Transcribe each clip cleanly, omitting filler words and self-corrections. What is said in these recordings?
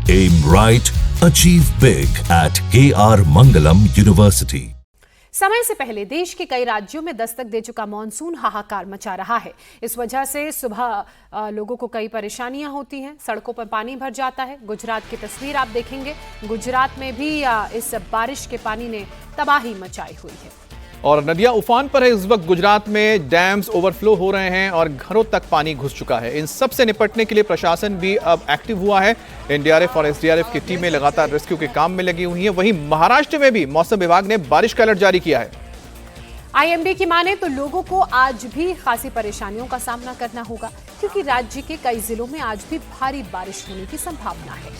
Aim right, achieve big at KR Mangalam University. समय से पहले देश के कई राज्यों में दस्तक दे चुका मॉनसून हाहाकार मचा रहा है। इस वजह से सुबह लोगों को कई परेशानियां होती हैं, सड़कों पर पानी भर जाता है। गुजरात की तस्वीर आप देखेंगे, गुजरात में भी इस बारिश के पानी ने तबाही मचाई हुई है और नदियां उफान पर है। इस वक्त गुजरात में डैम्स ओवरफ्लो हो रहे हैं और घरों तक पानी घुस चुका है। इन सब से निपटने के लिए प्रशासन भी अब एक्टिव हुआ है। एनडीआरएफ और एसडीआरएफ की टीमें लगातार रेस्क्यू के काम में लगी हुई हैं। वहीं महाराष्ट्र में भी मौसम विभाग ने बारिश का अलर्ट जारी किया है। आईएमडी की माने तो लोगों को आज भी खासी परेशानियों का सामना करना होगा, क्योंकि राज्य के कई जिलों में आज भी भारी बारिश होने की संभावना है।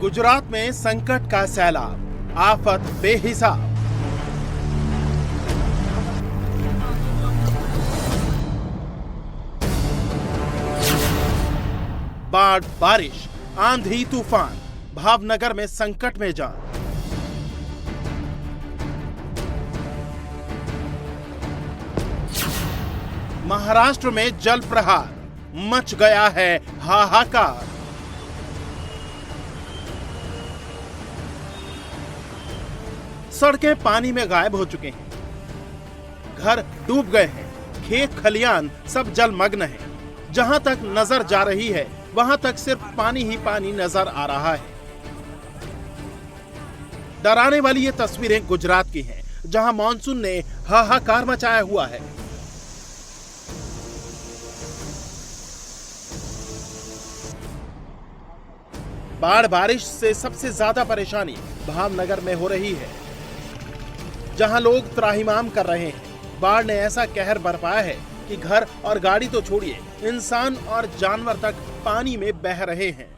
गुजरात में संकट का सैलाब, आफत बेहिसाब। बाढ़, बारिश, आंधी, तूफान, भावनगर में संकट में जान। महाराष्ट्र में जल प्रहार, मच गया है हाहाकार। सड़कें पानी में गायब हो चुके हैं, घर डूब गए हैं, खेत खलियान सब जलमग्न हैं। जहां तक नजर जा रही है वहां तक सिर्फ पानी ही पानी नजर आ रहा है। डराने वाली ये तस्वीरें गुजरात की हैं, जहां मानसून ने हाहाकार मचाया हुआ है। बाढ़ बारिश से सबसे ज्यादा परेशानी भावनगर में हो रही है, जहां लोग त्राहिमाम कर रहे हैं। बाढ़ ने ऐसा कहर बरपाया है कि घर और गाड़ी तो छोड़िए, इंसान और जानवर तक पानी में बह रहे हैं।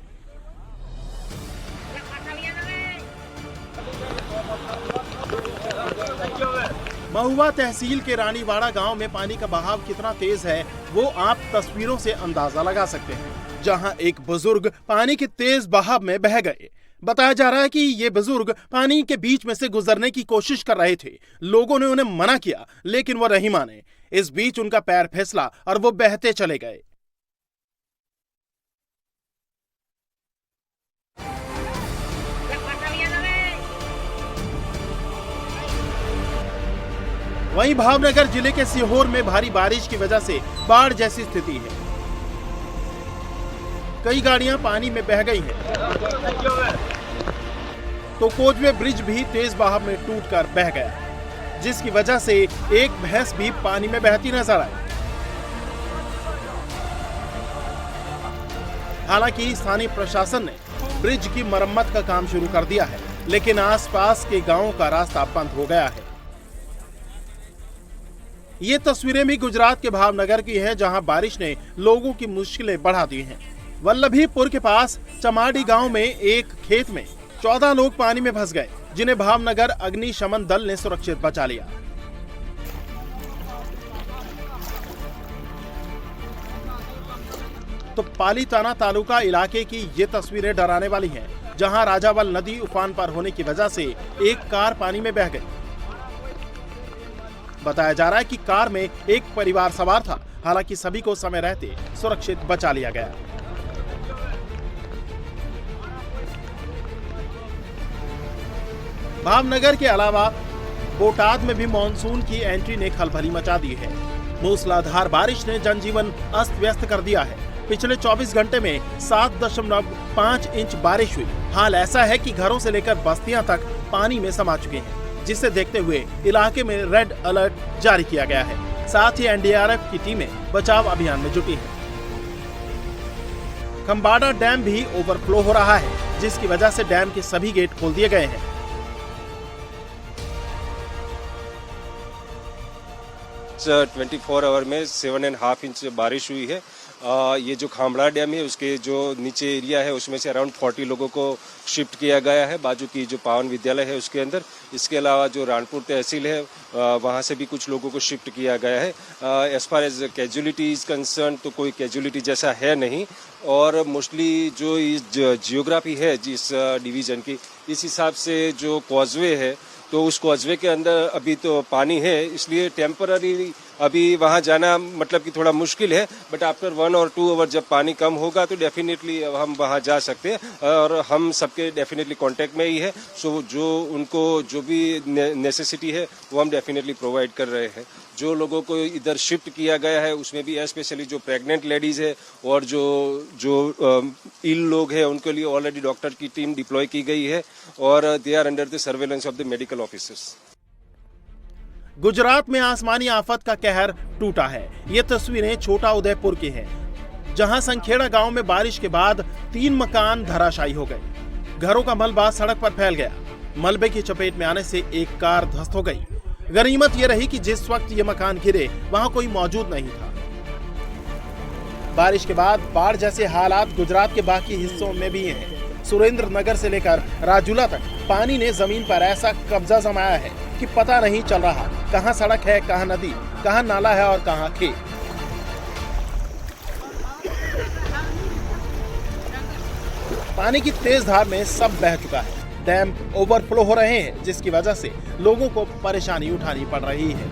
महुआ तहसील के रानीवाड़ा गांव में पानी का बहाव कितना तेज है वो आप तस्वीरों से अंदाजा लगा सकते हैं, जहां एक बुजुर्ग पानी के तेज बहाव में बह गए। बताया जा रहा है कि ये बुजुर्ग पानी के बीच में से गुजरने की कोशिश कर रहे थे। लोगों ने उन्हें मना किया, लेकिन वो नहीं माने। इस बीच उनका पैर फिसला और वो बहते चले गए। वहीं भावनगर जिले के सीहोर में भारी बारिश की वजह से बाढ़ जैसी स्थिति है। कई गाड़ियां पानी में बह गई हैं, तो कोजवे ब्रिज भी तेज बहाव में टूटकर बह गया, जिसकी वजह से एक भैंस भी पानी में बहती नजर आई। हालांकि स्थानीय प्रशासन ने ब्रिज की मरम्मत का काम शुरू कर दिया है, लेकिन आसपास के गांवों का रास्ता बंद हो गया है। ये तस्वीरें भी गुजरात के भावनगर की हैं, जहां बारिश ने लोगों की मुश्किलें बढ़ा दी हैं। वल्लभीपुर के पास चमाड़ी गांव में एक खेत में 14 लोग पानी में फंस गए, जिन्हें भावनगर अग्निशमन दल ने सुरक्षित बचा लिया। तो पालीताना तालुका इलाके की ये तस्वीरें डराने वाली हैं, जहां राजावल नदी उफान पर होने की वजह से एक कार पानी में बह गई। बताया जा रहा है कि कार में एक परिवार सवार था, हालांकि सभी को समय रहते सुरक्षित बचा लिया गया। भावनगर के अलावा बोटाद में भी मानसून की एंट्री ने खलबली मचा दी है। मूसलाधार बारिश ने जनजीवन अस्त व्यस्त कर दिया है। पिछले 24 घंटे में 7.5 इंच बारिश हुई। हाल ऐसा है कि घरों से लेकर बस्तियां तक पानी में समा चुके हैं, जिसे देखते हुए इलाके में रेड अलर्ट जारी किया गया है। साथ ही एनडीआरएफ की टीमें बचाव अभियान में जुटी हैं। खंबाड़ा डैम भी ओवरफ्लो हो रहा है, जिसकी वजह से डैम के सभी गेट खोल दिए गए हैं। 24 आवर में 7.5 इंच बारिश हुई है ये जो खामड़ा डैम है उसके जो नीचे एरिया है उसमें से अराउंड 40 लोगों को शिफ्ट किया गया है बाजू की जो पावन विद्यालय है उसके अंदर। इसके अलावा जो रानपुर तहसील है वहाँ से भी कुछ लोगों को शिफ्ट किया गया है। As far as casualty is concern तो कोई कैजुअलिटी जैसा है नहीं, और मोस्टली जो इस जियोग्राफी है जिस डिवीज़न की, इस हिसाब से जो कॉजवे है तो उस कॉजवे के अंदर अभी तो पानी है, इसलिए टेम्पररी अभी वहाँ जाना मतलब कि थोड़ा मुश्किल है। बट आफ्टर 1 और 2 आवर जब पानी कम होगा तो डेफिनेटली हम वहाँ जा सकते हैं, और हम सबके डेफिनेटली कांटेक्ट में ही है। सो जो उनको जो भी नेसेसिटी है वो हम डेफिनेटली प्रोवाइड कर रहे हैं। जो लोगों को इधर शिफ्ट किया गया है उसमें भी स्पेशली जो प्रेग्नेंट लेडीज़ है और जो इल लोग हैं उनके लिए ऑलरेडी डॉक्टर की टीम डिप्लॉय की गई है, और they are under the surveillance of the medical officers. Gujarat में आसमानी आफत का कहर टूटा है। ये तस्वीरें छोटा उदयपुर की हैं, जहां संखेड़ा गांव में बारिश के बाद 3 मकान धराशायी हो गए। घरों का मलबा सड़क पर फैल गया। मलबे की चपेट में आने से एक कार ध्वस्त हो गई। गनीमत ये रही कि जिस वक्त ये मकान गिरे वहां कोई मौजूद नहीं था। बारिश के बाद बाढ़ जैसे हालात गुजरात के बाकी हिस्सों में भी हैं। सुरेंद्र नगर से लेकर राजूला तक पानी ने जमीन पर ऐसा कब्जा जमाया है कि पता नहीं चल रहा कहां सड़क है, कहां नदी, कहां नाला है और कहां खेत। पानी की तेज धार में सब बह चुका है। डैम ओवरफ्लो हो रहे हैं, जिसकी वजह से लोगों को परेशानी उठानी पड़ रही है।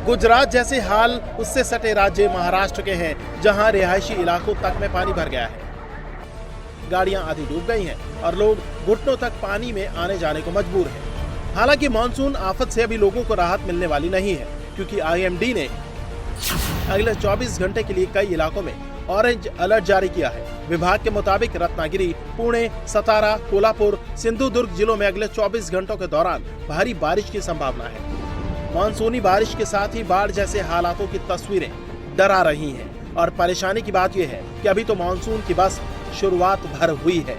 गुजरात जैसे हाल उससे सटे राज्य महाराष्ट्र के हैं, जहां रिहायशी इलाकों तक में पानी भर गया है। गाड़ियां आधी डूब गई हैं और लोग घुटनों तक पानी में आने जाने को मजबूर हैं। हालांकि मानसून आफत से अभी लोगों को राहत मिलने वाली नहीं है, क्योंकि IMD ने अगले 24 घंटे के लिए कई इलाकों में ऑरेंज अलर्ट जारी किया है। विभाग के मुताबिक रत्नागिरी, पुणे, सतारा, कोल्हापुर, सिंधुदुर्ग जिलों में अगले 24 घंटों के दौरान भारी बारिश की संभावना है। मानसूनी बारिश के साथ ही बाढ़ जैसे हालातों की तस्वीरें डरा रही हैं, और परेशानी की बात यह है कि अभी तो मानसून की बस शुरुआत भर हुई है।